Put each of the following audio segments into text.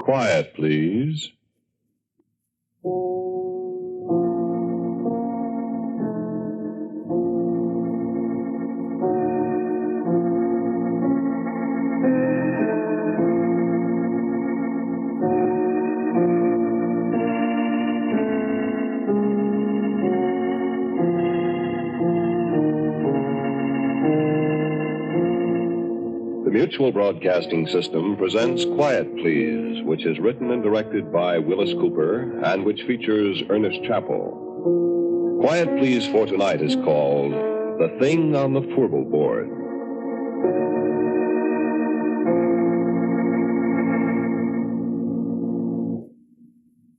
Quiet, please. The Mutual Broadcasting System presents Quiet Please, which is written and directed by Willis Cooper and which features Ernest Chappell. Quiet Please for tonight is called The Thing on the Fourble Board.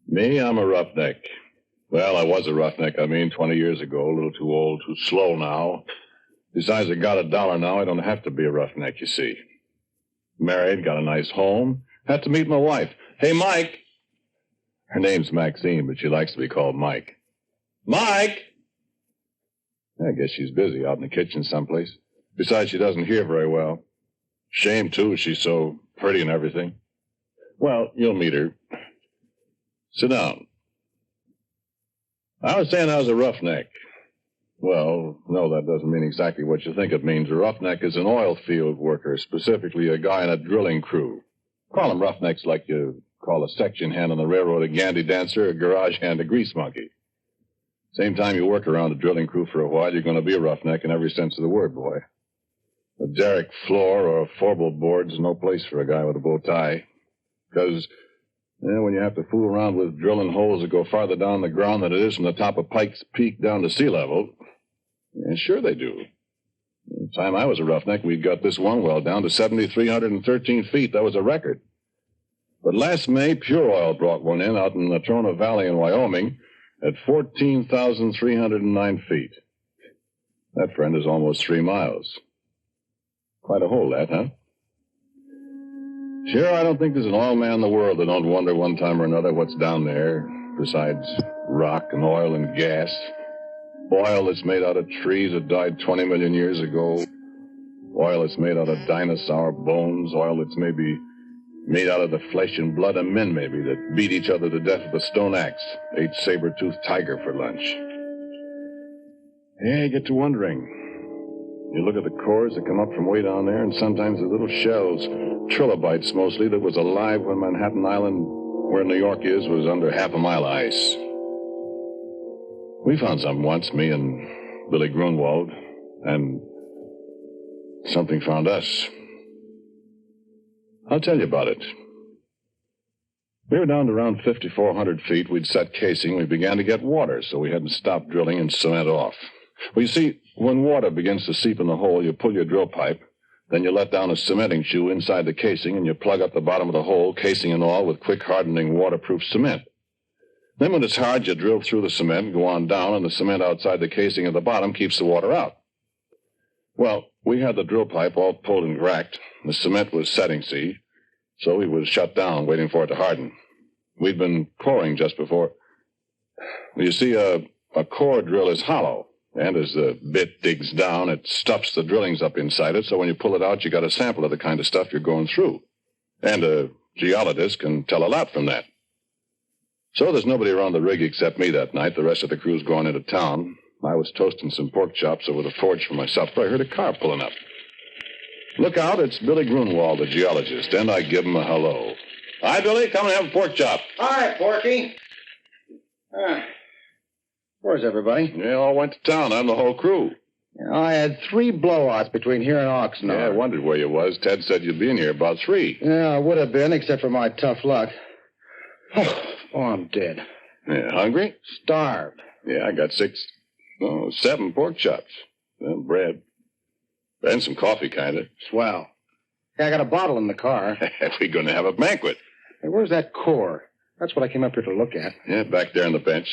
Me, I'm a roughneck. Well, I was a roughneck, 20 years ago. A little too old, too slow now. Besides, I got $1 now. I don't have to be a roughneck, you see. Married, got a nice home. Had to meet my wife. Hey, Mike. Her name's Maxine, but she likes to be called Mike. Mike! I guess she's busy out in the kitchen someplace. Besides, she doesn't hear very well. Shame, too. She's so pretty and everything. Well, you'll meet her. Sit down. I was saying I was a roughneck. Well, no, that doesn't mean exactly what you think it means. A roughneck is an oil field worker, specifically a guy in a drilling crew. Call them roughnecks like you call a section hand on the railroad a gandy dancer, a garage hand a grease monkey. Same time you work around a drilling crew for a while, you're going to be a roughneck in every sense of the word, boy. A derrick floor or a Fourble board's no place for a guy with a bow tie. Because when you have to fool around with drilling holes that go farther down the ground than it is from the top of Pike's Peak down to sea level, sure they do. The time I was a roughneck, we'd got this one well down to 7,313 feet. That was a record. But last May, Pure Oil brought one in out in the Natrona Valley in Wyoming at 14,309 feet. That, friend, is almost 3 miles. Quite a hole, that, huh? Sure, I don't think there's an oil man in the world that don't wonder one time or another what's down there, besides rock and oil and gas. Oil that's made out of trees that died 20 million years ago. Oil that's made out of dinosaur bones. Oil that's maybe made out of the flesh and blood of men, maybe, that beat each other to death with a stone axe, ate saber-toothed tiger for lunch. Yeah, you get to wondering. You look at the cores that come up from way down there, and sometimes the little shells, trilobites mostly, that was alive when Manhattan Island, where New York is, was under half a mile of ice. We found something once, me and Billy Grunwald, and something found us. I'll tell you about it. We were down to around 5,400 feet. We'd set casing. We began to get water, so we had to stop drilling and cement off. Well, you see, when water begins to seep in the hole, you pull your drill pipe, then you let down a cementing shoe inside the casing, and you plug up the bottom of the hole, casing and all, with quick-hardening waterproof cement. Then when it's hard, you drill through the cement, go on down, and the cement outside the casing at the bottom keeps the water out. Well, we had the drill pipe all pulled and racked. The cement was setting, see, so we was shut down, waiting for it to harden. We'd been coring just before. Well, you see, a core drill is hollow, and as the bit digs down, it stuffs the drillings up inside it, so when you pull it out, you got a sample of the kind of stuff you're going through. And a geologist can tell a lot from that. So there's nobody around the rig except me that night. The rest of the crew's going into town. I was toasting some pork chops over the forge for my supper. I heard a car pulling up. Look out, it's Billy Grunwald, the geologist, and I give him a hello. Hi, Billy. Come and have a pork chop. Hi, Porky. Where's everybody? They all went to town. I'm the whole crew. I had 3 blowouts between here and Oxnard. Yeah, I wondered where you was. Ted said you'd be in here about 3. Yeah, I would have been, except for my tough luck. Oh, I'm dead. Yeah, hungry? Starved. Yeah, I got 7 pork chops. Well, bread. And some coffee, kind of. Swell. Yeah, I got a bottle in the car. We're going to have a banquet. Hey, where's that core? That's what I came up here to look at. Yeah, back there on the bench.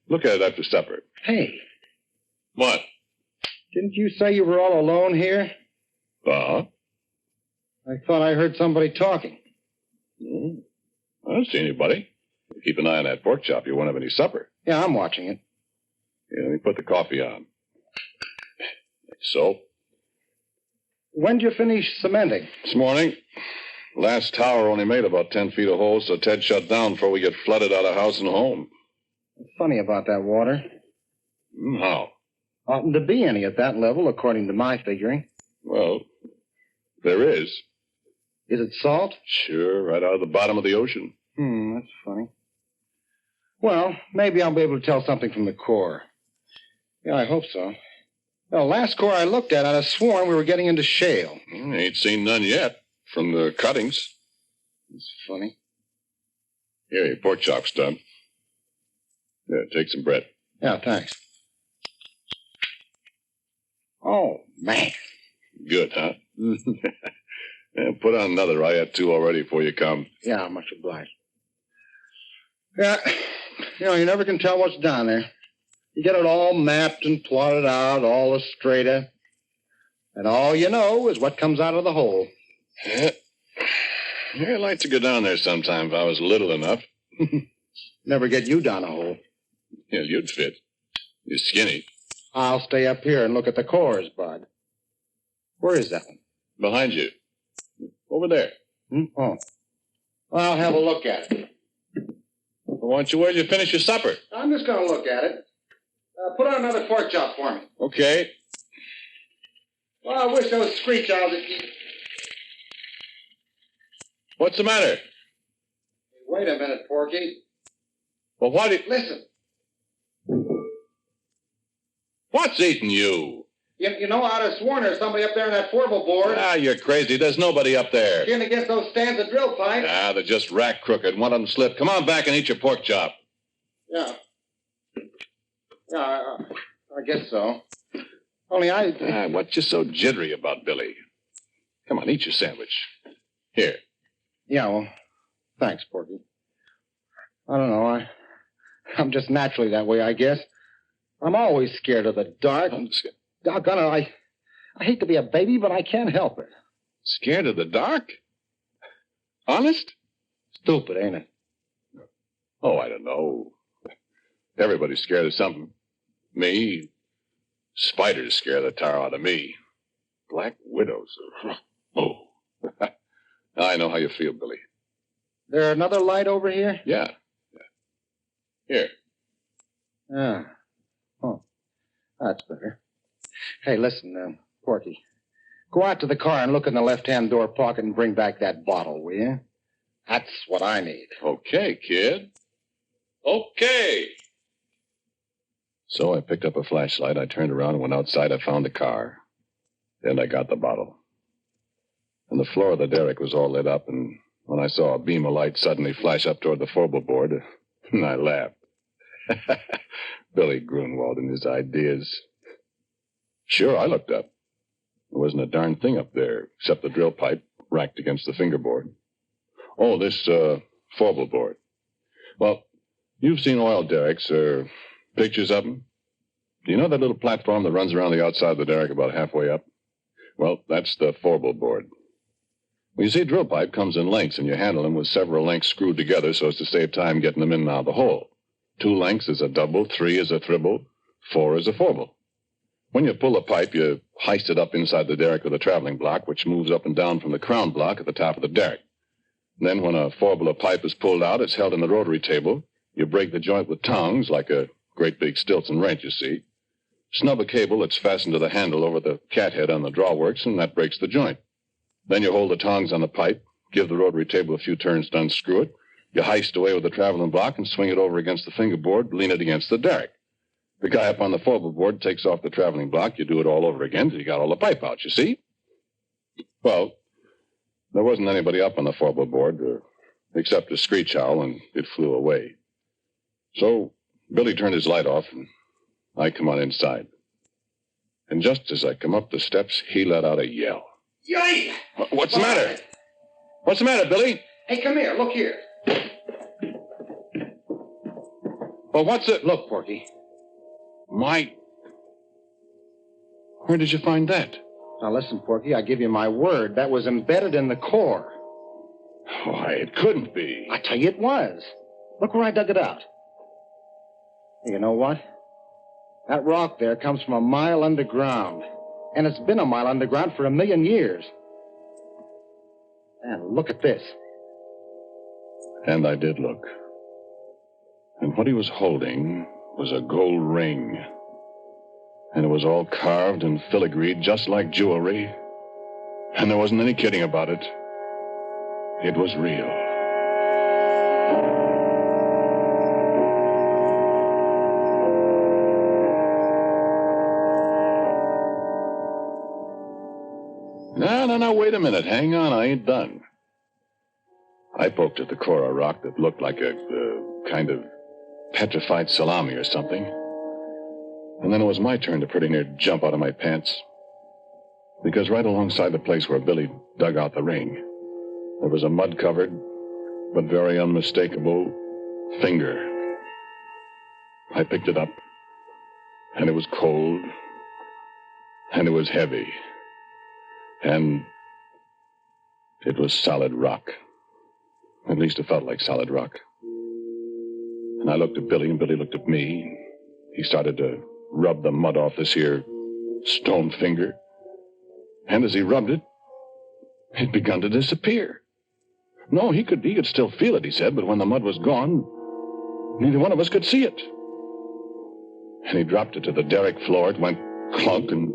Look at it after supper. Hey. What? Didn't you say you were all alone here? I thought I heard somebody talking. I don't see anybody. Keep an eye on that pork chop. You won't have any supper. Yeah, I'm watching it. Yeah, let me put the coffee on. So? When'd you finish cementing? This morning. Last tower only made about 10 feet of hole, so Ted shut down before we get flooded out of house and home. What's funny about that water? How? Oughtn't to be any at that level, according to my figuring. Well, there is. Is it salt? Sure, right out of the bottom of the ocean. That's funny. Well, maybe I'll be able to tell something from the core. Yeah, I hope so. Well, last core I looked at, I'd have sworn we were getting into shale. Ain't seen none yet from the cuttings. It's funny. Here, your pork chop stub. Yeah, take some bread. Yeah, thanks. Oh, man. Good, huh? Yeah, put on another. I had 2 already before you come. Yeah, much obliged. Yeah, you never can tell what's down there. You get it all mapped and plotted out, all the straighter. And all you know is what comes out of the hole. Yeah. I'd like to go down there sometime if I was little enough. Never get you down a hole. Yeah, you'd fit. You're skinny. I'll stay up here and look at the cores, Bud. Where is that one? Behind you. Over there. Oh. Well, I'll have a look at it. Well, why don't you wait till you finish your supper? I'm just going to look at it. Put on another pork chop for me. Okay. Well, I wish those screech owls would keep... What's the matter? Wait a minute, Porky. Well, what did... Listen. What's eating you? You know, I'd have sworn there's somebody up there in that Fourble board. Ah, you're crazy. There's nobody up there. Skin against those stands of drill pipe. Ah, they're just rack crooked. One of them slipped. Come on back and eat your pork chop. Yeah. Yeah, I guess so. Only What you so jittery about, Billy? Come on, eat your sandwich. Here. Yeah, well, thanks, Porky. I don't know. I'm just naturally that way, I guess. I'm always scared of the dark. Doggone it, I hate to be a baby, but I can't help it. Scared of the dark? Honest? Stupid, ain't it? Oh, I don't know. Everybody's scared of something. Me. Spiders scare the tar out of me. Black widows. Oh. I know how you feel, Billy. There another light over here? Yeah. Here. Ah. Oh. That's better. Hey, listen, Porky. Go out to the car and look in the left-hand door pocket and bring back that bottle, will you? That's what I need. Okay, kid. Okay. So I picked up a flashlight. I turned around and went outside. I found the car. Then I got the bottle. And the floor of the derrick was all lit up, and when I saw a beam of light suddenly flash up toward the Fourble board, I laughed. Billy Grunwald and his ideas. Sure, I looked up. There wasn't a darn thing up there except the drill pipe racked against the fingerboard. Oh, this Fourble board. Well, you've seen oil derricks or pictures of them. Do you know that little platform that runs around the outside of the derrick about halfway up? Well, that's the Fourble board. Well, you see, drill pipe comes in lengths, and you handle them with several lengths screwed together so as to save time getting them in and out of the hole. 2 lengths is a double, 3 is a triple, 4 is a Fourble. When you pull the pipe, you heist it up inside the derrick with a traveling block, which moves up and down from the crown block at the top of the derrick. Then when a Fourble of pipe is pulled out, it's held in the rotary table. You break the joint with tongs, like a great big Stilton wrench, you see. Snub a cable that's fastened to the handle over the cathead on the drawworks, and that breaks the joint. Then you hold the tongs on the pipe, give the rotary table a few turns to unscrew it. You heist away with the traveling block and swing it over against the fingerboard, lean it against the derrick. The guy up on the Fourble board takes off the traveling block. You do it all over again till you got all the pipe out, you see? Well, there wasn't anybody up on the Fourble board except a screech owl, and it flew away. So Billy turned his light off, and I come on inside. And just as I come up the steps, he let out a yell. Yay! What's the matter? What's the matter, Billy? Hey, come here. Look here. Well, what's it? Look, Porky. My... Where did you find that? Now, listen, Porky, I give you my word. That was embedded in the core. Why, it couldn't be. I tell you it was. Look where I dug it out. You know what? That rock there comes from a mile underground. And it's been a mile underground for 1,000,000 years. And look at this. And I did look. And what he was holding was a gold ring. And it was all carved and filigreed just like jewelry. And there wasn't any kidding about it. It was real. No, wait a minute. Hang on, I ain't done. I poked at the coral rock that looked like a kind of petrified salami or something. And then it was my turn to pretty near jump out of my pants. Because right alongside the place where Billy dug out the ring, there was a mud-covered, but very unmistakable finger. I picked it up, and it was cold, and it was heavy, and it was solid rock. At least it felt like solid rock. And I looked at Billy, and Billy looked at me. He started to rub the mud off this here stone finger. And as he rubbed it, it begun to disappear. No, he could still feel it, he said, but when the mud was gone, neither one of us could see it. And he dropped it to the derrick floor. It went clunk, and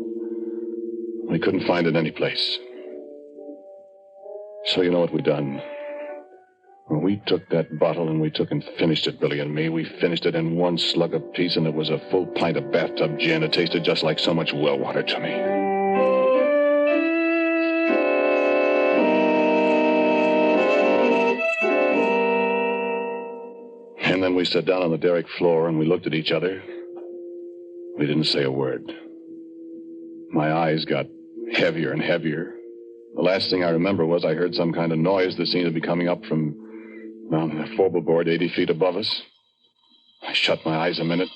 we couldn't find it any place. So you know what we done? Well, we took that bottle and we took and finished it, Billy and me. We finished it in one slug apiece, and it was a full pint of bathtub gin. It tasted just like so much well water to me. And then we sat down on the derrick floor and we looked at each other. We didn't say a word. My eyes got heavier and heavier. The last thing I remember was I heard some kind of noise that seemed to be coming up from the Fourble board 80 feet above us. I shut my eyes a minute.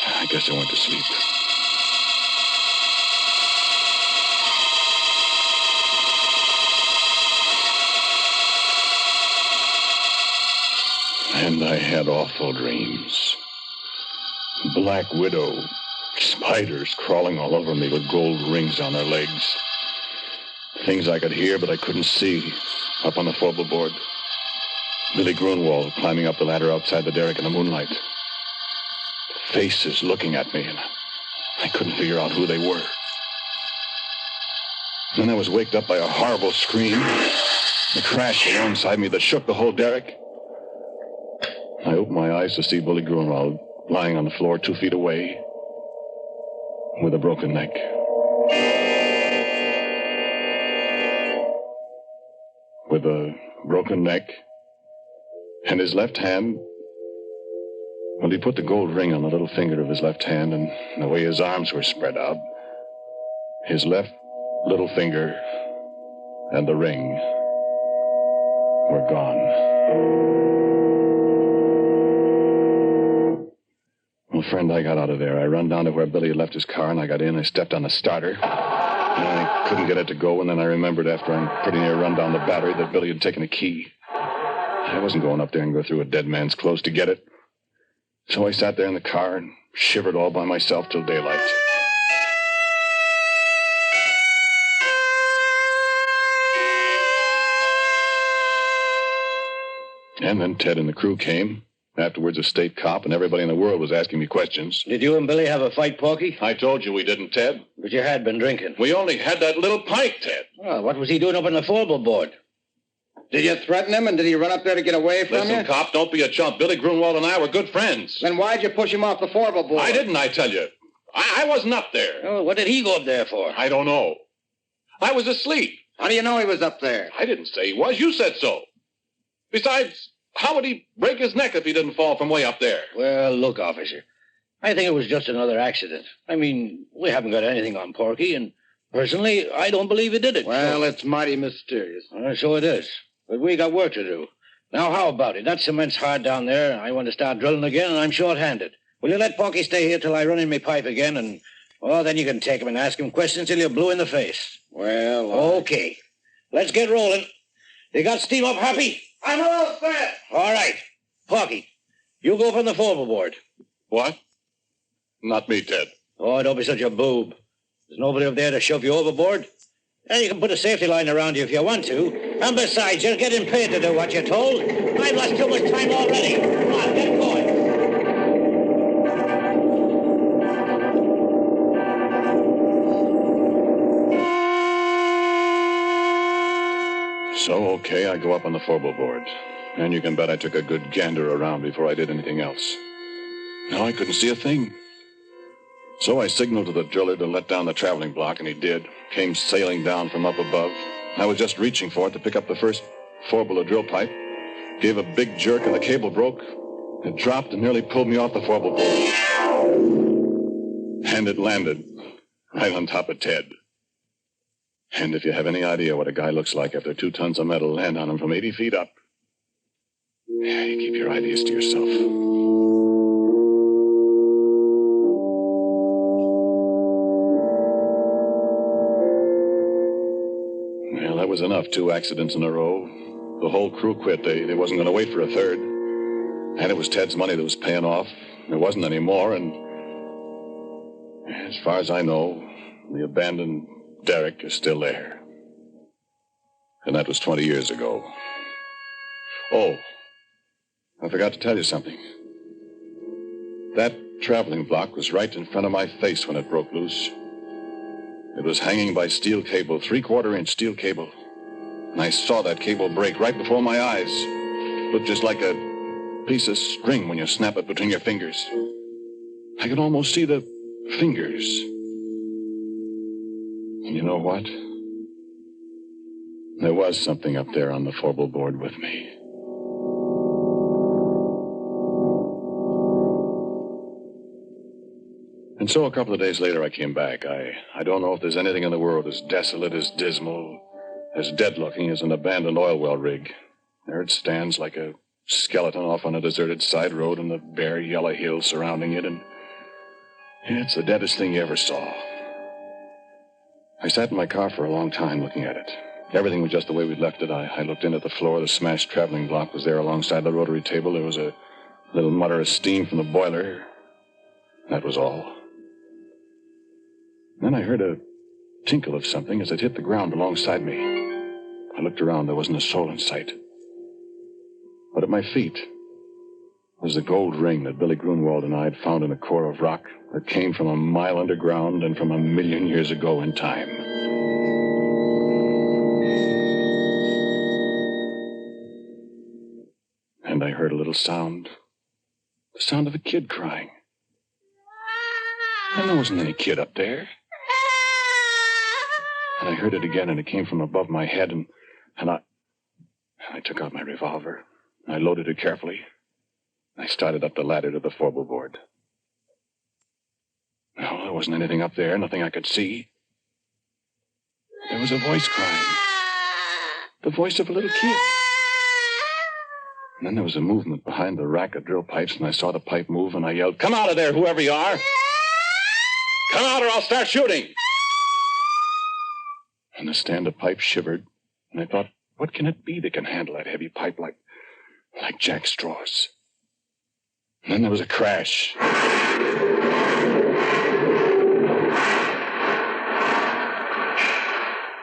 I guess I went to sleep. And I had awful dreams. Black widow, spiders crawling all over me with gold rings on their legs. Things I could hear, but I couldn't see, up on the Fourble board. Billy Grunwald climbing up the ladder outside the derrick in the moonlight. Faces looking at me, and I couldn't figure out who they were. Then I was waked up by a horrible scream, a crash alongside me that shook the whole derrick. I opened my eyes to see Billy Grunwald lying on the floor 2 feet away with a broken neck. With a broken neck and his left hand, well, he put the gold ring on the little finger of his left hand, and the way his arms were spread out, his left little finger and the ring were gone. Well, friend, I got out of there. I run down to where Billy had left his car, and I got in. I stepped on the starter. And I couldn't get it to go, and then I remembered after I pretty near run down the battery that Billy had taken a key. I wasn't going up there and go through a dead man's clothes to get it. So I sat there in the car and shivered all by myself till daylight. And then Ted and the crew came. Afterwards, a state cop, and everybody in the world was asking me questions. Did you and Billy have a fight, Porky? I told you we didn't, Ted. But you had been drinking. We only had that little pint, Ted. Well, what was he doing up on the Fourble board? Did you threaten him, and did he run up there to get away from you? Listen, cop, don't be a chump. Billy Grunwald and I were good friends. Then why'd you push him off the Fourble board? I didn't, I tell you. I wasn't up there. Oh, what did he go up there for? I don't know. I was asleep. How do you know he was up there? I didn't say he was. You said so. Besides, how would he break his neck if he didn't fall from way up there? Well, look, officer, I think it was just another accident. I mean, we haven't got anything on Porky, and personally, I don't believe he did it. Well, it's mighty mysterious. So it is. But we got work to do. Now, how about it? That cement's hard down there. I want to start drilling again, and I'm short-handed. Will you let Porky stay here till I run in my pipe again, and, well, then you can take him and ask him questions till you're blue in the face. Well, Okay. Let's get rolling. You got steam up, Happy? I'm all set. All right. Porky, you go from the Fourble board. What? Not me, Ted. Oh, don't be such a boob. There's nobody up there to shove you overboard. You can put a safety line around you if you want to. And besides, you're getting paid to do what you're told. I've lost too much time already. Come on, get going. So, okay, I go up on the Fourble board. And you can bet I took a good gander around before I did anything else. No, I couldn't see a thing. So I signaled to the driller to let down the traveling block, and he did. Came sailing down from up above. I was just reaching for it to pick up the first Fourble drill pipe. Gave a big jerk, and the cable broke. It dropped and nearly pulled me off the Fourble board. And it landed right on top of Ted. And if you have any idea what a guy looks like after 2 tons of metal land on him from 80 feet up, yeah, you keep your ideas to yourself. Well, that was enough. 2 accidents in a row. The whole crew quit. They wasn't going to wait for a third. And it was Ted's money that was paying off. There wasn't any more, and as far as I know, the abandoned derrick is still there. And that was 20 years ago. Oh, I forgot to tell you something. That traveling block was right in front of my face when it broke loose. It was hanging by steel cable, 3/4-inch steel cable. And I saw that cable break right before my eyes. Looked just like a piece of string when you snap it between your fingers. I could almost see the fingers. And you know what? There was something up there on the Fourble board with me. And so a couple of days later, I came back. I don't know if there's anything in the world as desolate, as dismal, as dead-looking as an abandoned oil well rig. There it stands like a skeleton off on a deserted side road and the bare yellow hills surrounding it, and it's the deadest thing you ever saw. I sat in my car for a long time looking at it. Everything was just the way we'd left it. I looked in at the floor. The smashed traveling block was there alongside the rotary table. There was a little mutter of steam from the boiler. That was all. Then I heard a tinkle of something as it hit the ground alongside me. I looked around. There wasn't a soul in sight. But at my feet was the gold ring that Billy Grunwald and I had found in a core of rock that came from a mile underground and from 1,000,000 years ago in time. And I heard a little sound. The sound of a kid crying. And there wasn't any kid up there. And I heard it again, and it came from above my head, and I took out my revolver. I loaded it carefully. I started up the ladder to the Fourble board. No, there wasn't anything up there, nothing I could see. There was a voice crying. The voice of a little kid. And then there was a movement behind the rack of drill pipes, and I saw the pipe move, and I yelled, "Come out of there, whoever you are! Come out or I'll start shooting!" And the stand of pipe shivered, and I thought, what can it be that can handle that heavy pipe like jack straws? And then there was a crash.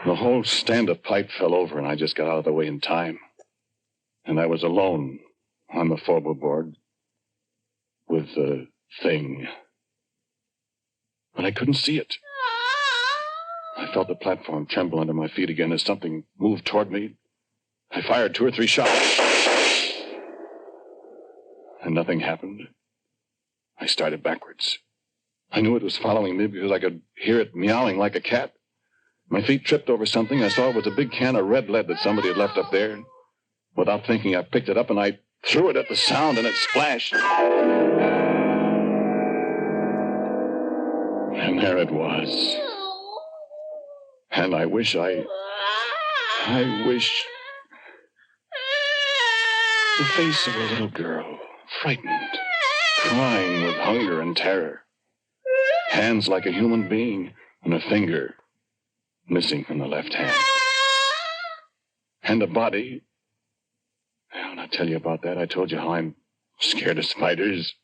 The whole stand of pipe fell over, and I just got out of the way in time. And I was alone on the Fourble board with the thing. But I couldn't see it. I felt the platform tremble under my feet again as something moved toward me. I fired 2 or 3 shots. And nothing happened. I started backwards. I knew it was following me because I could hear it meowing like a cat. My feet tripped over something. I saw it was a big can of red lead that somebody had left up there. Without thinking, I picked it up and I threw it at the sound, and it splashed. And there it was. And I wish the face of a little girl, frightened, crying with hunger and terror. Hands like a human being, and a finger missing from the left hand. And a body. Well, I'll tell you about that. I told you how I'm scared of spiders.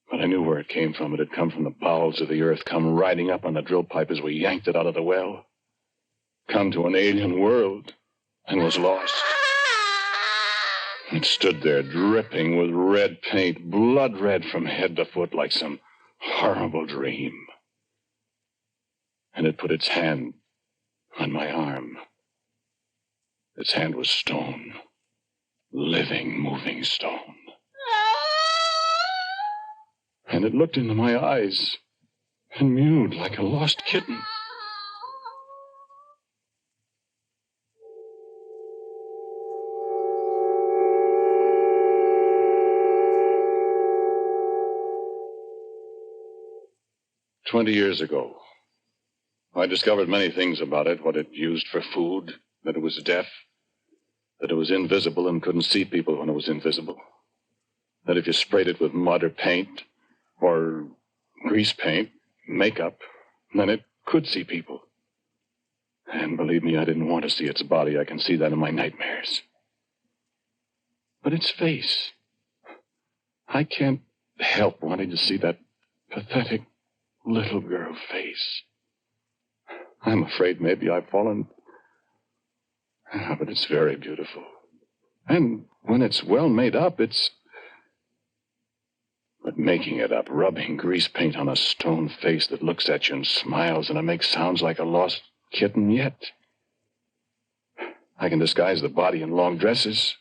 But I knew where it came from. It had come from the bowels of the earth, come riding up on the drill pipe as we yanked it out of the well. come to an alien world and was lost. It stood there dripping with red paint, blood red from head to foot like some horrible dream. And it put its hand on my arm. Its hand was stone, living, moving stone. And it looked into my eyes and mewed like a lost kitten. "20 years ago, I discovered many things about it, what it used for food, that it was deaf, that it was invisible and couldn't see people when it was invisible, that if you sprayed it with mud or paint or grease paint, makeup, then it could see people. And believe me, I didn't want to see its body. I can see that in my nightmares. But its face, I can't help wanting to see that pathetic little girl face. I'm afraid maybe I've fallen. But it's very beautiful. And when it's well made up, it's... But making it up, rubbing grease paint on a stone face that looks at you and smiles, and it makes sounds like a lost kitten yet. I can disguise the body in long dresses.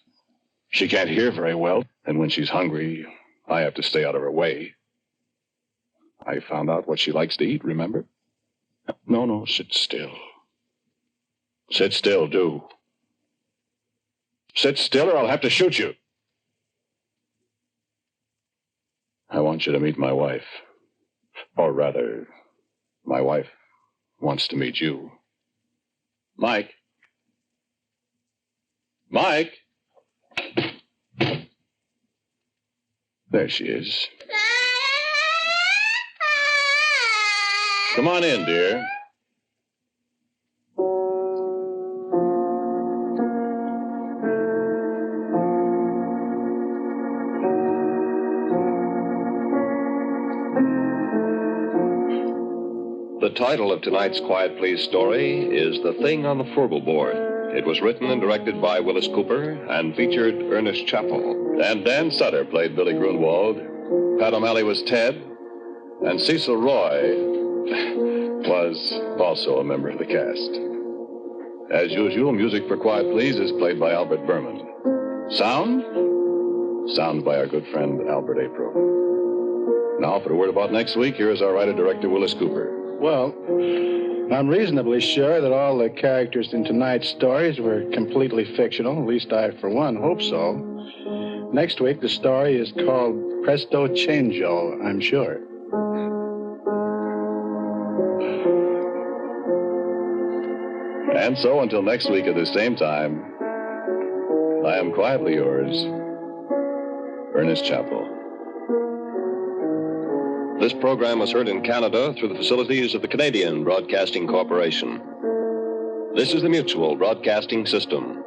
She can't hear very well, and when she's hungry, I have to stay out of her way. I found out what she likes to eat, remember? No, sit still. Sit still, do. Sit still or I'll have to shoot you. I want you to meet my wife. Or rather, my wife wants to meet you. Mike. Mike! There she is. Come on in, dear. The title of tonight's Quiet Please story is The Thing on the Fourble Board. It was written and directed by Willis Cooper and featured Ernest Chappell. And Dan Sutter played Billy Grunwald. Pat O'Malley was Ted. And Cecil Roy was also a member of the cast. As usual, music for Quiet Please is played by Albert Berman. Sound by our good friend Albert Apro. Now, for a word about next week, here is our writer-director, Willis Cooper. Well, I'm reasonably sure that all the characters in tonight's stories were completely fictional. At least I, for one, hope so. Next week, the story is called Presto Changeo, I'm sure. And so, until next week at the same time, I am quietly yours, Ernest Chappell. This program was heard in Canada through the facilities of the Canadian Broadcasting Corporation. This is the Mutual Broadcasting System.